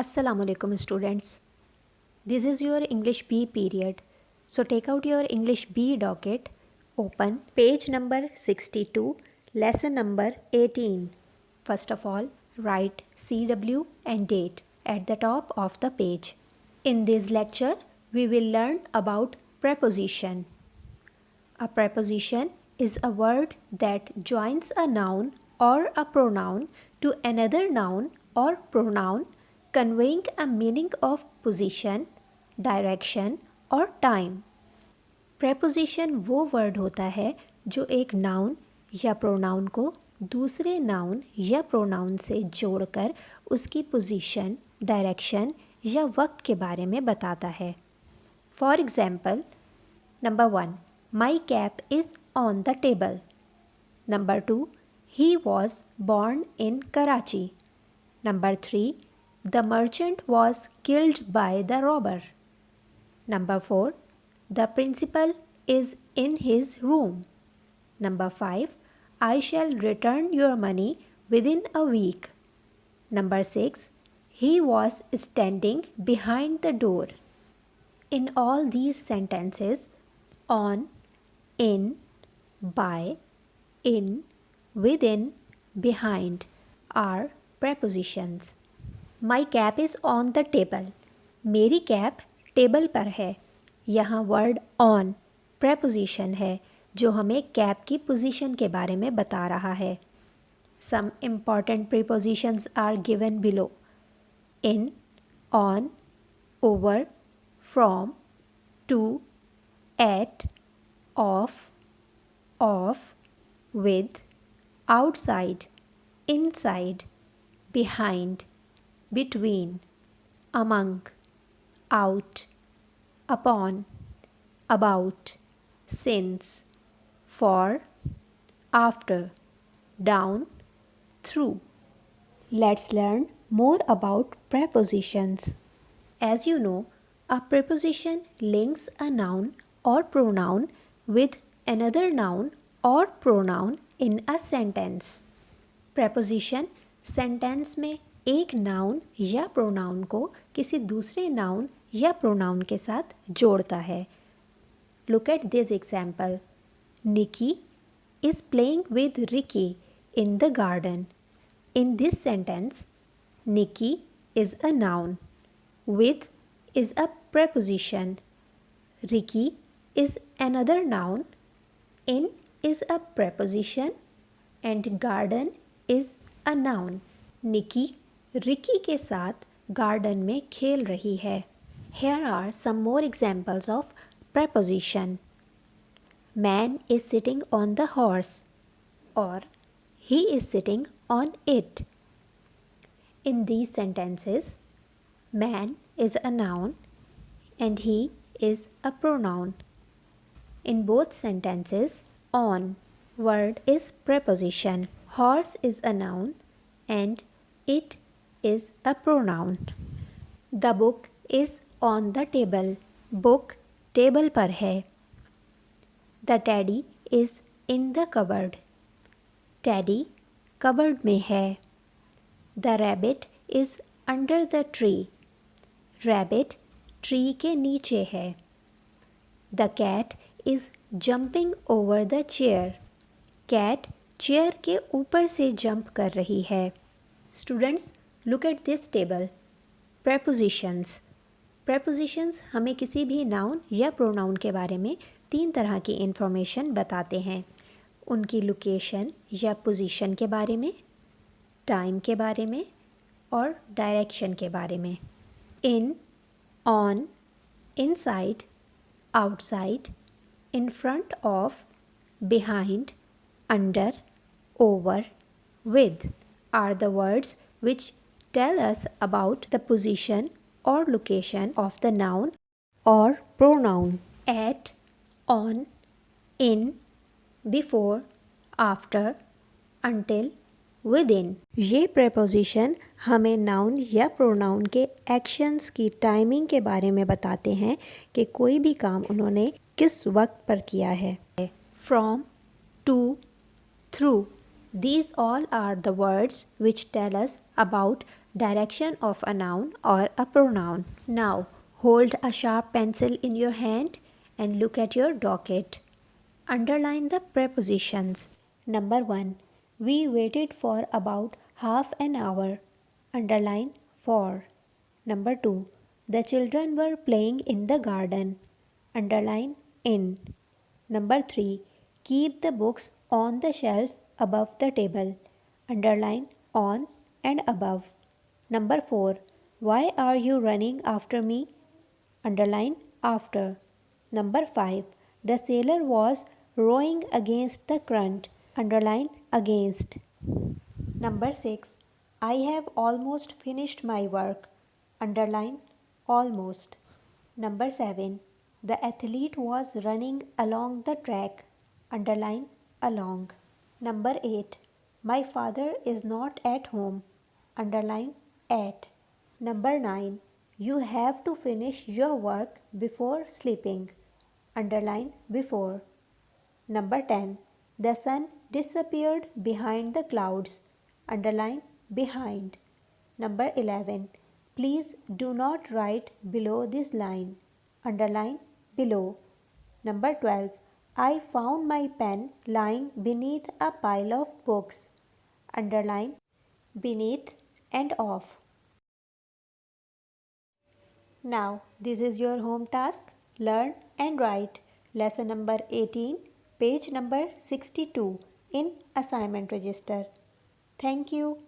Assalamualaikum students. This is your English B period. So take out your English B docket, open page number 62, lesson number 18. First of all, write CW and date at the top of the page. In this lecture, we will learn about preposition. A preposition is a word that joins a noun or a pronoun to another noun or pronoun, conveying a meaning of position, direction और time. Preposition वो word होता है जो एक noun या pronoun को दूसरे noun या प्रोनाउन से जोड़कर उसकी पोजीशन, डायरेक्शन या वक्त के बारे में बताता है. For example, number 1, my cap is on the table. Number 2, he was born in Karachi. Number 3, the merchant was killed by the robber. Number 4, the principal is in his room. Number 5, I shall return your money within a week. Number 6, he was standing behind the door. In all these sentences, on, in, by, in, within, behind are prepositions. My cap is on the table. मेरी cap table पर है. यहाँ word on preposition है जो हमें cap की position के बारे में बता रहा है. Some important prepositions are given below. In, on, over, from, to, at, of, with, outside, inside, behind, between, among, out, upon, about, since, for, after, down, through. Let's learn more about prepositions. As you know, a preposition links a noun or pronoun with another noun or pronoun in a sentence. Preposition sentence में एक noun या pronoun को किसी दूसरे noun या pronoun के साथ जोड़ता है. Look at this example. Nikki is playing with Ricky in the garden. In this sentence, Nikki is a noun, with is a preposition, Ricky is another noun, in is a preposition and garden is a noun. Nikki Ricky के साथ garden में खेल रही है. Here are some more examples of preposition. Man is sitting on the horse or he is sitting on it. In these sentences, man is a noun and he is a pronoun. In both sentences, on word is preposition. Horse is a noun and it is a pronoun. The book is on the table. Book table पर है. The teddy is in the cupboard. Teddy cupboard में है. The rabbit is under the tree. Rabbit tree के नीचे है. The cat is jumping over the chair. Cat chair के ऊपर से जंप कर रही है. Students, look at this table. Prepositions. Prepositions हमें किसी भी नाउन या प्रोनाउन के बारे में 3 तरह की इन्फॉर्मेशन बताते हैं. उनकी लोकेशन या पोजीशन के बारे में, टाइम के बारे में और डायरेक्शन के बारे में. In, on, inside, outside, in front of, behind, under, over, with are the words which tell us about the position or location of the noun or pronoun. At, on, in, before, after, until, within. ये preposition हमें noun या pronoun के actions की timing के बारे में बताते हैं कि कोई भी काम उन्होंने किस वक्त पर किया है. From, to, through, These all are the words which tell us about direction of a noun or a pronoun. Now, hold a sharp pencil in your hand and look at your docket. Underline the prepositions. Number 1. We waited for about half an hour. Underline for. Number 2. The children were playing in the garden. Underline in. Number 3. Keep the books on the shelf above the table. Underline on and above. Number 4. Why are you running after me? Underline after. Number 5. The sailor was rowing against the current. Underline against. Number 6. I have almost finished my work. Underline almost. Number 7. The athlete was running along the track. Underline along. Number 8. My father is not at home. Underline at. Number 9. You have to finish your work before sleeping. Underline before. Number 10. The sun disappeared behind the clouds. Underline behind. Number 11. Please do not write below this line. Underline below. Number 12. I found my pen lying beneath a pile of books. Underline beneath and of. Now, this is your home task. Learn and write lesson number 18, page number 62 in assignment register. Thank you.